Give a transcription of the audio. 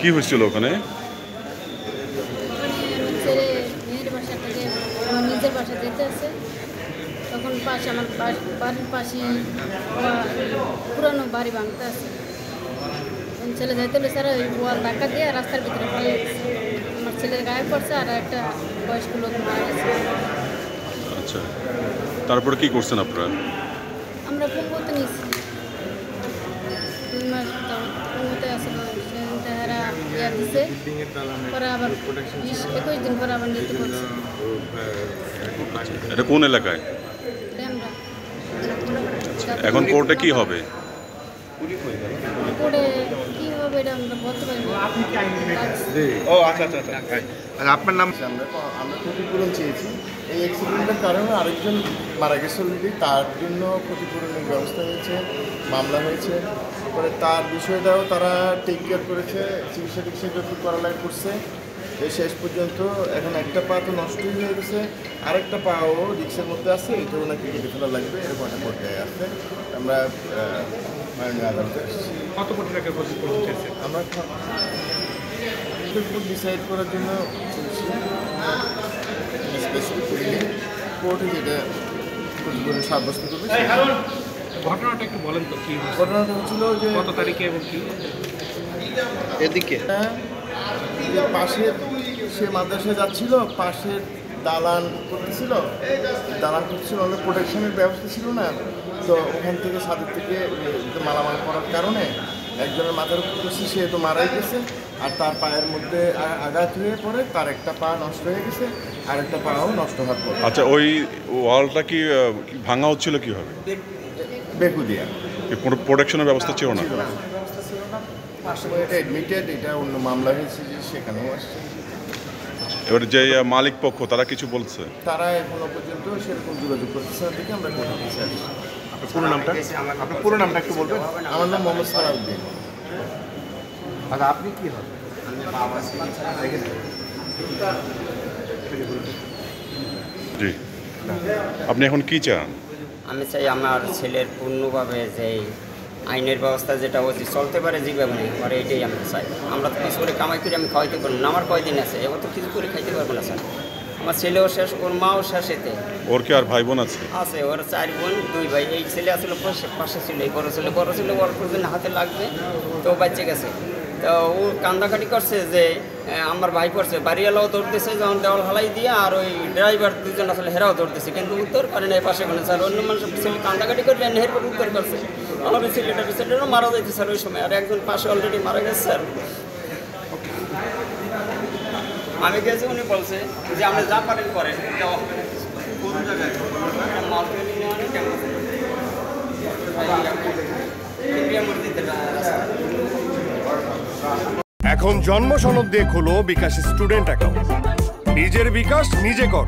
কি হয়েছিল ওখানে? ছেলে মেয়ের বাসা থেকে আমার নিজের বাসা যেতে আছে, তখন পাশে আমার বাড়ির পাশে পুরানো বাড়ি ভাঙতে আছে। ছেলে যাইতে হলে স্যার ওই ওয়াল ধাক্কা দিয়ে রাস্তার ভিতরে ফেলে গেছে। আমার ছেলের গায়ে পড়ছে আর একটা বয়স্ক লোক মারা গেছে। আচ্ছা, তারপরে কি করছেন আপনারা? আমরা পঙ্গুতে নিয়েছি, 2 মাস পঙ্গুতে আসলো। তারা ইয়া দিছে, পরে আবার 20-21 দিন পরে আবার নিতে বলছে। এটা কোন এলাকায়? এখন কোর্টে কি হবে? কোর্টে কি হবে এটা আমরা বলতে পারি না। আপনার নাম? আমরা ক্ষতিপূরণ চেয়েছি। এই অ্যাক্সিডেন্টের কারণে আরেকজন মারা গেছে অলরেডি, তার জন্য ক্ষতিপূরণের ব্যবস্থা হয়েছে, মামলা হয়েছে। পরে তার বিষয়টাও তারা টেক কেয়ার করেছে, চিকিৎসা যতটুকু করা লাগে করছে। এই শেষ পর্যন্ত এখন একটা পা তো নষ্টই হয়ে গেছে, আরেকটা পাও রিক্সের মধ্যে আছে, এটাও নাকি কেটে ফেলা লাগবে, এরকম একটা পর্যায়ে আছে। আমরা মাননীয় আদালতে কত কোটি টাকা আমরা ডিসাইড করার জন্য কোর্টে যেটা ক্ষতিপূরণ সাব্যস্ত করবে। ঘটনাটা একটু বলেন তো কি ঘটনাটা হচ্ছিল যে কত তারিখে এবং কি এদিকে যে পাশের সে মাদ্রাসায় যাচ্ছিল, পাশের দালান করতেছিল, অনেক প্রোটেকশনের ব্যবস্থা ছিল না, তো ওখান থেকে ছাদের থেকে মালামাল করার কারণে একজনের মাথার উপর করছে, সে তো মারাই গেছে। আর তার পায়ের মধ্যে আঘাত হয়ে পড়ে তার একটা পা নষ্ট হয়ে গেছে, আর একটা পাও নষ্ট হওয়ার পর। আচ্ছা, ওই ওয়ালটা কি ভাঙা হচ্ছিল কিভাবে? বেকু দিয়া কোনো প্রোটেকশনের ব্যবস্থা ছিল না? এটা অ্যাডমিটেড, এটা অন্য মামলা হয়েছে যে সেখানেও আসছে। এবার যে মালিক পক্ষ তারা কিছু বলছে? তারা এখনো পর্যন্ত সেরকম যোগাযোগ করতেছে না, দেখে আমরা কোর্টে দিচ্ছি। আপনার পুরো নামটা একটু বলবেন? আমার নাম মোহাম্মদ সালাউদ্দিন। আচ্ছা, আপনি কি হন? জি, আপনি এখন কি চান? আমি চাই আমার ছেলের পূর্ণভাবে যে আইনের ব্যবস্থা যেটা অতি চলতে পারে যেভাবে নেই আর এইটাই আমি চাই। আমরা তো কিছু করে কামাই করে আমি খাওয়াইতে পারবো না, আমার কয়দিন আছে, এবার তো কিছু করে খাইতে পারবো না স্যার। আমার ছেলেও শেষ, ওর মাও শেষ। এতে ওর কি আর ভাই বোন আছে? আছে, ওর 4 বোন 2 ভাই। এই ছেলে আসলে পাশে ছিল, এই বড় ছেলে ওর প্রয়োজন হাতে লাগবে, তো বাচ্চা গেছে। তো ও কান্দাকাটি করছে যে আমার ভাই পড়ছে, বাড়িওয়ালাও ধরতেছে যখন দেওয়াল হালাই দিয়ে, আর ওই ড্রাইভার 2জন আসলে হেরাও ধরতেছে, কিন্তু উত্তর করে না। পাশে মানে স্যার অন্য মানুষের ছেলে কান্দাকাটি করবে, হের পর উত্তর করছে। আমার ওই ছেলেটারও মারা যাইতে স্যার ওই সময়, আর একজন পাশে অলরেডি মারা গেছে স্যার। আমি গেছি, উনি বলছে যে আপনি যা পারেন করেন, এখন জন্ম সনদ দিয়ে খোলো বিকাশ স্টুডেন্ট অ্যাকাউন্ট। নিজের বিকাশ নিজে কর।